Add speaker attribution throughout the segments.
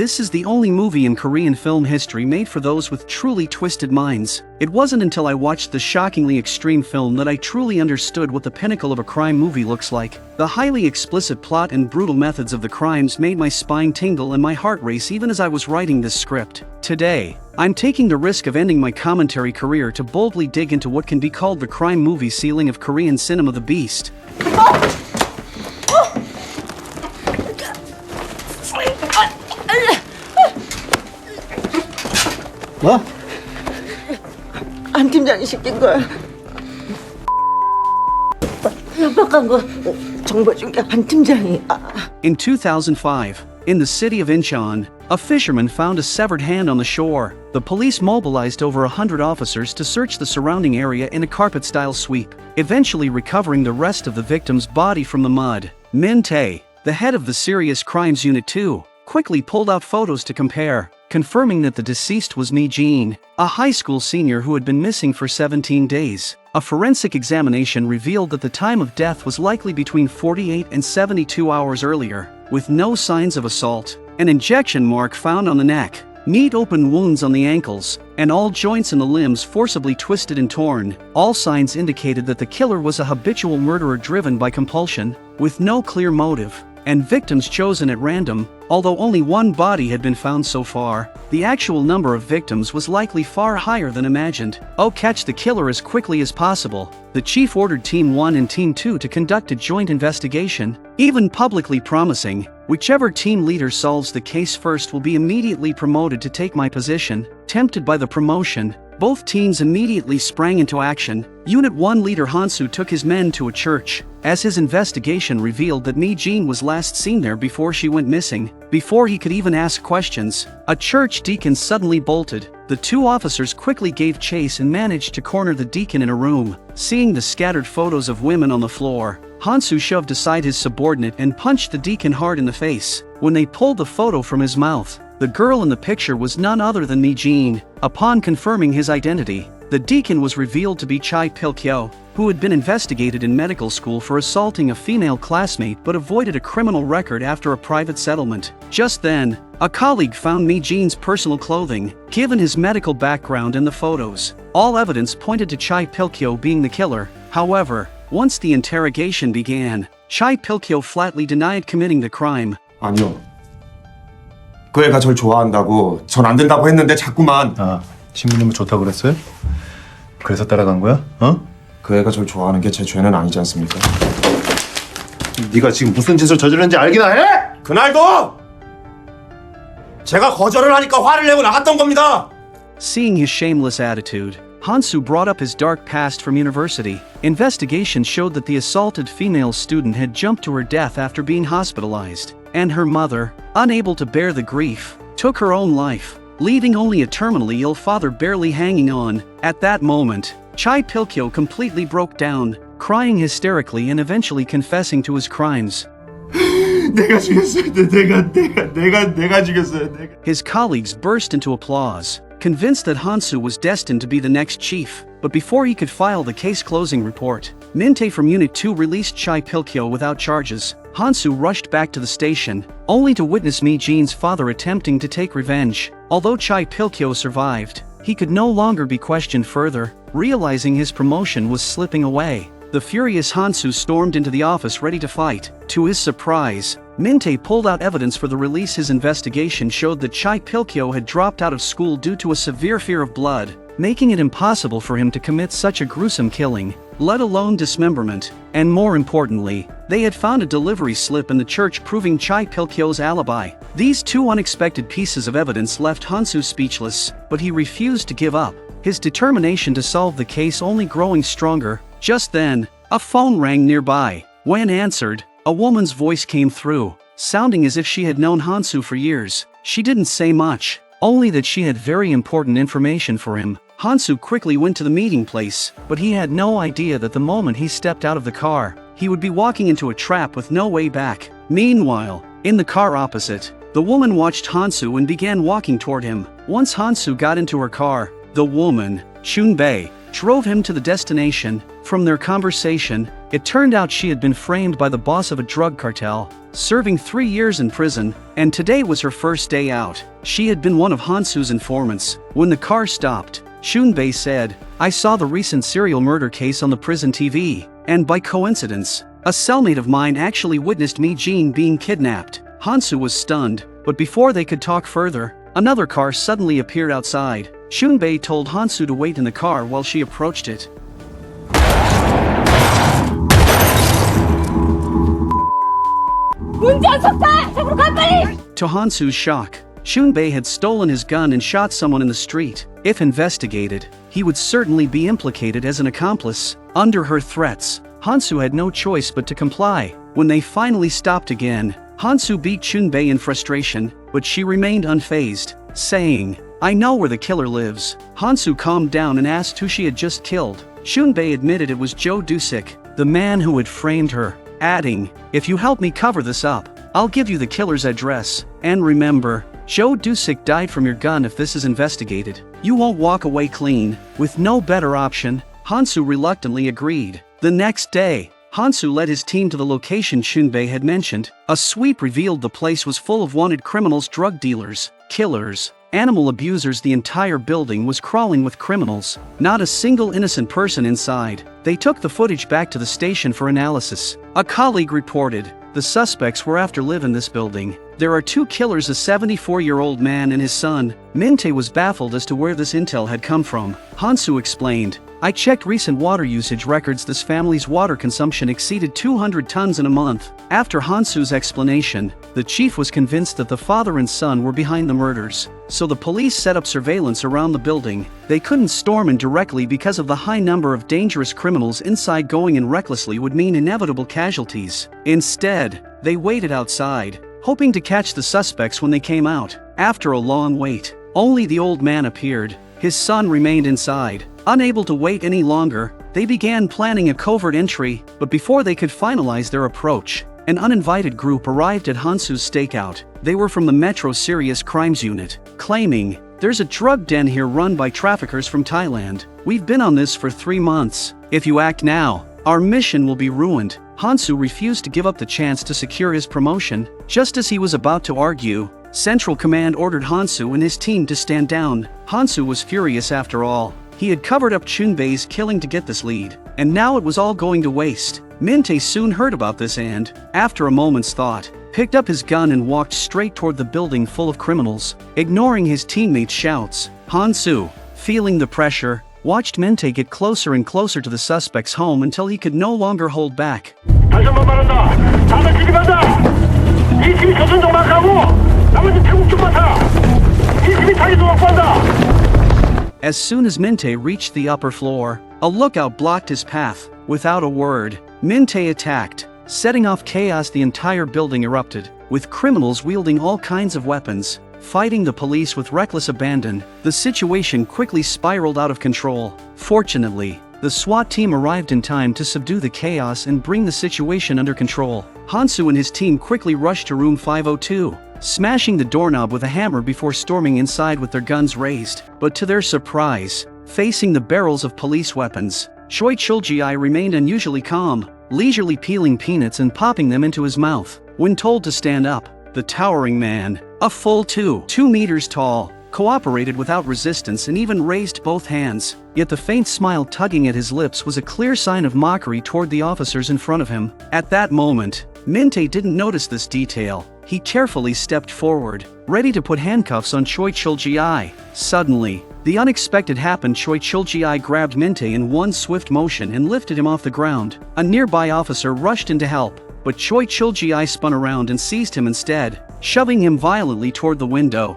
Speaker 1: This is the only movie in Korean film history made for those with truly twisted minds. It wasn't until I watched the shockingly extreme film that I truly understood what the pinnacle of a crime movie looks like. The highly explicit plot and brutal methods of the crimes made my spine tingle and my heart race even as I was writing this script. Today, I'm taking the risk of ending my commentary career to boldly dig into what can be called the crime movie ceiling of Korean cinema, the beast.
Speaker 2: 뭐?
Speaker 3: 안 팀장이 시킨 거야. 협박한 거 정보 준 게 한 팀장이.
Speaker 1: In 2005, in the city of Incheon, a fisherman found a severed hand on the shore. The police mobilized over 100 officers to search the surrounding area in a carpet-style sweep, eventually recovering the rest of the victim's body from the mud. Min Tae, the head of the Serious Crimes Unit 2, quickly pulled out photos to compare, confirming that the deceased was Mi Jin, a high school senior who had been missing for 17 days. A forensic examination revealed that the time of death was likely between 48 and 72 hours earlier, with no signs of assault. An injection mark found on the neck, neat open wounds on the ankles, and all joints in the limbs forcibly twisted and torn. All signs indicated that the killer was a habitual murderer driven by compulsion, with no clear motive, and victims chosen at random. Although only one body had been found so far, the actual number of victims was likely far higher than imagined. Catch the killer as quickly as possible. The chief ordered Team 1 and Team 2 to conduct a joint investigation, even publicly promising, whichever team leader solves the case first will be immediately promoted to take my position. Tempted by the promotion, both teams immediately sprang into action. Unit 1 leader Hansu took his men to a church, as his investigation revealed that Mi Jin was last seen there before she went missing. Before he could even ask questions, a church deacon suddenly bolted. The two officers quickly gave chase and managed to corner the deacon in a room. Seeing the scattered photos of women on the floor, Hansu shoved aside his subordinate and punched the deacon hard in the face. When they pulled the photo from his mouth, the girl in the picture was none other than Mi Jin. Upon confirming his identity, the deacon was revealed to be Chai Pil-kyo, who had been investigated in medical school for assaulting a female classmate but avoided a criminal record after a private settlement. Just then, a colleague found Mi Jin's personal clothing. Given his medical background and the photos, all evidence pointed to Chai Pil-kyo being the killer. However, once the interrogation began, Chai Pil-kyo flatly denied committing the crime.
Speaker 2: 아니요. 그 애가 절 좋아한다고 전 안 된다고 했는데 자꾸만.
Speaker 4: 신부님은 좋다고 그랬어요? 그래서 따라간 거야?
Speaker 2: 그 애가 절 좋아하는 게 제 죄는 아니지 않습니까?
Speaker 4: 네가 지금 무슨 짓을 저지르는지 알기나 해?
Speaker 2: 그날도 제가 거절을 하니까 화를 내고 나갔던 겁니다.
Speaker 1: Seeing his shameless attitude, Hansu brought up his dark past from university. Investigation showed that the assaulted female student had jumped to her death after being hospitalized, and her mother, unable to bear the grief, took her own life, leaving only a terminally ill father barely hanging on. At that moment, Chai Pil-kyo completely broke down, crying hysterically and eventually confessing to his crimes.
Speaker 2: 내가 죽였어요. 내가 죽였어요.
Speaker 1: His colleagues burst into applause, convinced that Hansu was destined to be the next chief. But before he could file the case closing report, Min Tae from Unit 2 released Chai Pil-kyo without charges. Hansu rushed back to the station, only to witness Mi Jin's father attempting to take revenge. Although Chai Pil-kyo survived, he could no longer be questioned further, realizing his promotion was slipping away. The furious Hansu stormed into the office ready to fight. To his surprise, Min Tae pulled out evidence for the release. His investigation showed that Chai Pil-kyo had dropped out of school due to a severe fear of blood, making it impossible for him to commit such a gruesome killing, let alone dismemberment. And more importantly, they had found a delivery slip in the church proving Chai Pil-kyo's alibi. These two unexpected pieces of evidence left Hansu speechless, but he refused to give up, his determination to solve the case only growing stronger. Just then, a phone rang nearby. When answered, a woman's voice came through, sounding as if she had known Hansu for years. She didn't say much, only that she had very important information for him. Hansu quickly went to the meeting place, but he had no idea that the moment he stepped out of the car, he would be walking into a trap with no way back. Meanwhile, in the car opposite, the woman watched Hansu and began walking toward him. Once Hansu got into her car, the woman, Chun Bei, drove him to the destination, From their conversation, it turned out she had been framed by the boss of a drug cartel, serving 3 years in prison, and today was her first day out. She had been one of Hansu's informants. When the car stopped, Shunbei said, "I saw the recent serial murder case on the prison TV, and by coincidence, a cellmate of mine actually witnessed me Jean being kidnapped." Hansu was stunned, but before they could talk further, another car suddenly appeared outside. Shunbei told Hansu to wait in the car while she approached it. To Hansu's shock, Shunbei had stolen his gun and shot someone in the street. If investigated, he would certainly be implicated as an accomplice. Under her threats, Hansu had no choice but to comply. When they finally stopped again, Hansu beat Shunbei in frustration, but she remained unfazed, saying, "I know where the killer lives." Hansu calmed down and asked who she had just killed. Shunbei admitted it was Joe Dusik, the man who had framed her, adding, "If you help me cover this up, I'll give you the killer's address. And remember, Joe Dusik died from your gun. If this is investigated, you won't walk away clean." With no better option, Hansu reluctantly agreed. The next day, Hansu led his team to the location Shunbei had mentioned. A sweep revealed the place was full of wanted criminals, drug dealers, killers, animal abusers. The entire building was crawling with criminals. Not a single innocent person inside. They took the footage back to the station for analysis. A colleague reported, "The suspects were after live in this building. There are 2 killers, a 74-year-old man and his son." Minte was baffled as to where this intel had come from. Hansu explained, "I checked recent water usage records. This family's water consumption exceeded 200 tons in a month." After Hansu's explanation, the chief was convinced that the father and son were behind the murders. So the police set up surveillance around the building. They couldn't storm in directly because of the high number of dangerous criminals inside. Going in recklessly would mean inevitable casualties. Instead, they waited outside, hoping to catch the suspects when they came out. After a long wait, only the old man appeared. His son remained inside. Unable to wait any longer, they began planning a covert entry, but before they could finalize their approach, an uninvited group arrived at Hansu's stakeout. They were from the Metro Serious Crimes Unit, claiming, "There's a drug den here run by traffickers from Thailand. We've been on this for 3 months. If you act now, our mission will be ruined." Hansu refused to give up the chance to secure his promotion. Just as he was about to argue, Central Command ordered Hansu and his team to stand down. Hansu was furious after all. He had covered up Shunbei's killing to get this lead, and now it was all going to waste. Minte soon heard about this and, after a moment's thought, picked up his gun and walked straight toward the building full of criminals. Ignoring his teammates' shouts, Hansu, feeling the pressure, watched Minte get closer and closer to the suspect's home until he could no longer hold back.
Speaker 5: 다시 한번 말한다. 다음에 진입한다. 이 팀이 조선족 마크하고 나머지 태국 쪽 맡아. 이 팀이 자기도 확보한다.
Speaker 1: As soon as Minte reached the upper floor, a lookout blocked his path. Without a word, Minte attacked, setting off chaos. The entire building erupted, with criminals wielding all kinds of weapons, fighting the police with reckless abandon. The situation quickly spiraled out of control. Fortunately, the SWAT team arrived in time to subdue the chaos and bring the situation under control. Hansu and his team quickly rushed to room 502, smashing the doorknob with a hammer before storming inside with their guns raised. But to their surprise, facing the barrels of police weapons, Choi Chul-ji remained unusually calm, leisurely peeling peanuts and popping them into his mouth. When told to stand up, the towering man, a full 2 meters tall, cooperated without resistance and even raised both hands. Yet the faint smile tugging at his lips was a clear sign of mockery toward the officers in front of him. At that moment, Minte didn't notice this detail. He carefully stepped forward, ready to put handcuffs on Choi Chul-ji. Suddenly, the unexpected happened. Choi Chul-ji grabbed Minte in one swift motion and lifted him off the ground. A nearby officer rushed in to help, but Choi Chul-ji spun around and seized him instead, shoving him violently toward the window.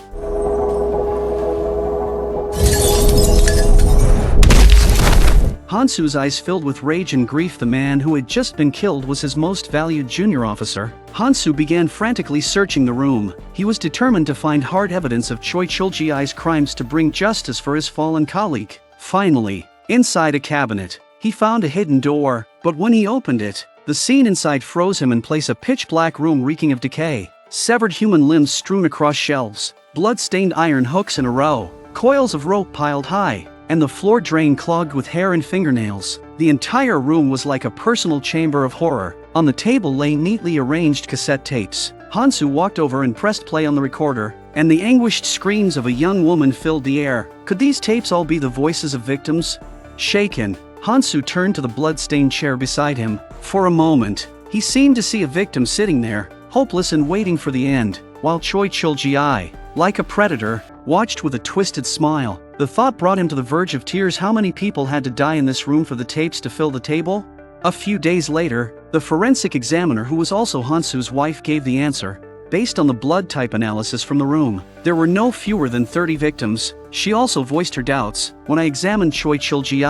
Speaker 1: Hansu's eyes filled with rage and grief. The man who had just been killed was his most valued junior officer. Hansu began frantically searching the room. He was determined to find hard evidence of Choi Chul-ji's crimes to bring justice for his fallen colleague. Finally, inside a cabinet, he found a hidden door, but when he opened it, the scene inside froze him in place. A pitch-black room reeking of decay, severed human limbs strewn across shelves, blood-stained iron hooks in a row, coils of rope piled high, and the floor drain clogged with hair and fingernails. The entire room was like a personal chamber of horror. On the table lay neatly arranged cassette tapes. Hansu walked over and pressed play on the recorder, and the anguished screams of a young woman filled the air. Could these tapes all be the voices of victims? Shaken, Hansu turned to the blood-stained chair beside him. For a moment, he seemed to see a victim sitting there, hopeless and waiting for the end, while Choi Chul-ji, like a predator, watched with a twisted smile. The thought brought him to the verge of tears. How many people had to die in this room for the tapes to fill the table? A few days later, the forensic examiner, who was also Hansu's wife, gave the answer. Based on the blood type analysis from the room, there were no fewer than 30 victims. She also voiced her doubts. When I examined Choi Chul-ji,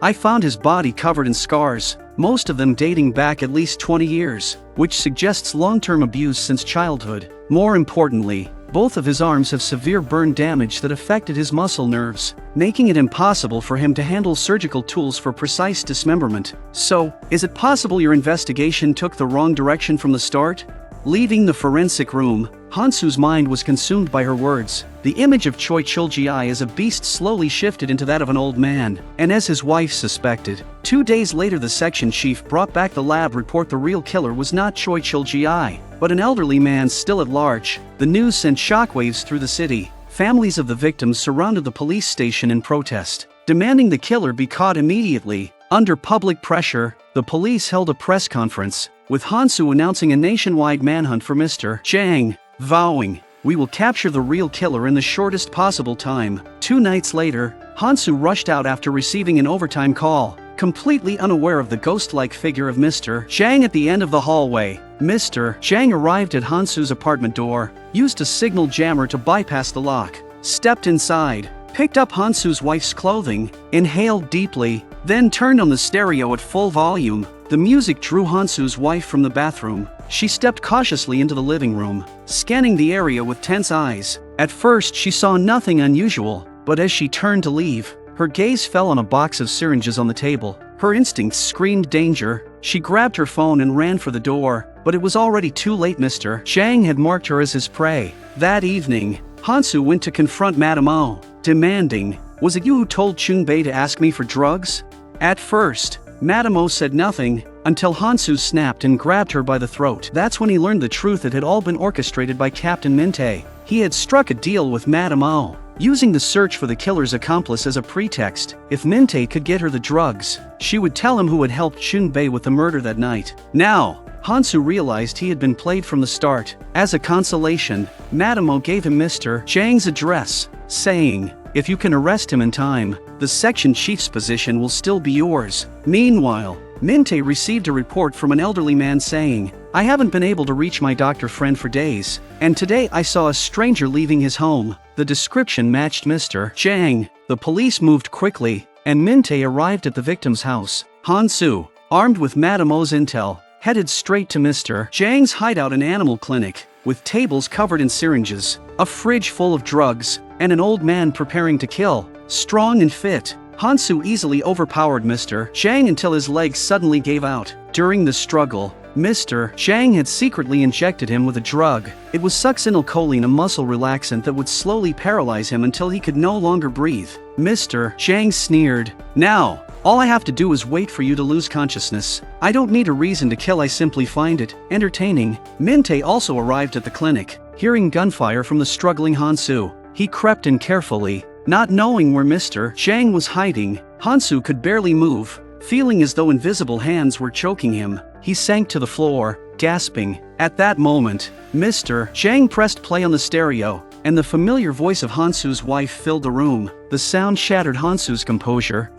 Speaker 1: I found his body covered in scars, most of them dating back at least 20 years, which suggests long-term abuse since childhood. More importantly, both of his arms have severe burn damage that affected his muscle nerves, making it impossible for him to handle surgical tools for precise dismemberment. So, is it possible your investigation took the wrong direction from the start? Leaving the forensic room, Hansu's mind was consumed by her words. The image of Choi Chul-ji as a beast slowly shifted into that of an old man, and as his wife suspected, 2 days later the section chief brought back the lab report. The real killer was not Choi Chul-ji, but an elderly man still at large. The news sent shockwaves through the city. Families of the victims surrounded the police station in protest, demanding the killer be caught immediately. Under public pressure, the police held a press conference, with Hansu announcing a nationwide manhunt for Mr. Zhang, vowing, "We will capture the real killer in the shortest possible time." 2 nights later, Hansu rushed out after receiving an overtime call, completely unaware of the ghost-like figure of Mr. Zhang at the end of the hallway. Mr. Zhang arrived at Hansu's apartment door, used a signal jammer to bypass the lock, stepped inside, picked up Hansu's wife's clothing, inhaled deeply, then turned on the stereo at full volume. The music drew Hansu's wife from the bathroom. She stepped cautiously into the living room, scanning the area with tense eyes. At first she saw nothing unusual, but as she turned to leave, her gaze fell on a box of syringes on the table. Her instincts screamed danger. She grabbed her phone and ran for the door, but it was already too late. Mr. Zhang had marked her as his prey. That evening, Hansu went to confront Madame O, demanding, "Was it you who told Chunbei to ask me for drugs?" At first, Madame O said nothing, until Hansu snapped and grabbed her by the throat. That's when he learned the truth. It had all been orchestrated by Captain Minte. He had struck a deal with Madame O, using the search for the killer's accomplice as a pretext. If Minte could get her the drugs, she would tell him who had helped Chunbei with the murder that night. Now, Hansu realized he had been played from the start. As a consolation, Madame O gave him Mr. Zhang's address, saying, "If you can arrest him in time, the section chief's position will still be yours." Meanwhile, Minte received a report from an elderly man saying, "I haven't been able to reach my doctor friend for days, and today I saw a stranger leaving his home." The description matched Mr. Zhang. The police moved quickly, and Minte arrived at the victim's house. Hansu, armed with Madame O's intel, headed straight to Mr. Zhang's hideout, an animal clinic, with tables covered in syringes, a fridge full of drugs, and an old man preparing to kill. Strong and fit, Hansu easily overpowered Mr. Zhang until his legs suddenly gave out. During the struggle, Mr. Zhang had secretly injected him with a drug. It was succinylcholine, a muscle relaxant that would slowly paralyze him until he could no longer breathe. Mr. Zhang sneered, "Now, all I have to do is wait for you to lose consciousness. I don't need a reason to kill, I simply find it entertaining." Minte also arrived at the clinic. Hearing gunfire from the struggling Hansu, he crept in carefully, not knowing where Mr. Zhang was hiding. Hansu could barely move, feeling as though invisible hands were choking him. He sank to the floor, gasping. At that moment, Mr. Zhang pressed play on the stereo, and the familiar voice of Hansu's wife filled the room. The sound shattered Hansu's composure.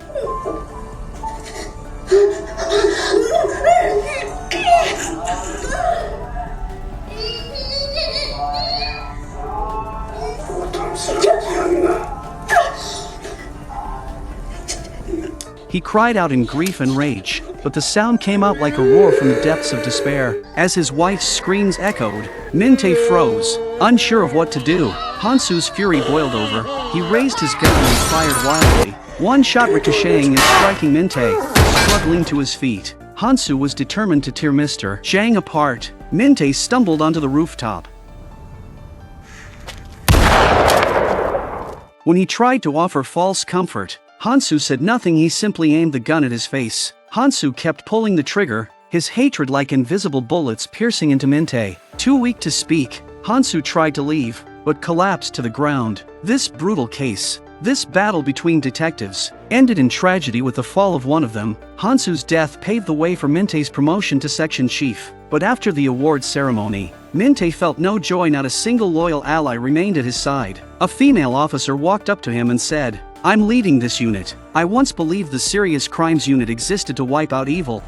Speaker 1: He cried out in grief and rage, but the sound came out like a roar from the depths of despair. As his wife's screams echoed, Minte froze, unsure of what to do. Hansu's fury boiled over. He raised his gun and fired wildly, one shot ricocheting and striking Minte, struggling to his feet. Hansu was determined to tear Mr. Zhang apart. Minte stumbled onto the rooftop. When he tried to offer false comfort, Hansu said nothing, he simply aimed the gun at his face. Hansu kept pulling the trigger, his hatred like invisible bullets piercing into Minte. Too weak to speak, Hansu tried to leave, but collapsed to the ground. This brutal case, this battle between detectives, ended in tragedy with the fall of one of them. Hansu's death paved the way for Minte's promotion to section chief. But after the awards ceremony, Minte felt no joy, not a single loyal ally remained at his side. A female officer walked up to him and said, "I'm leading this unit. I once believed the serious crimes unit existed to wipe out evil,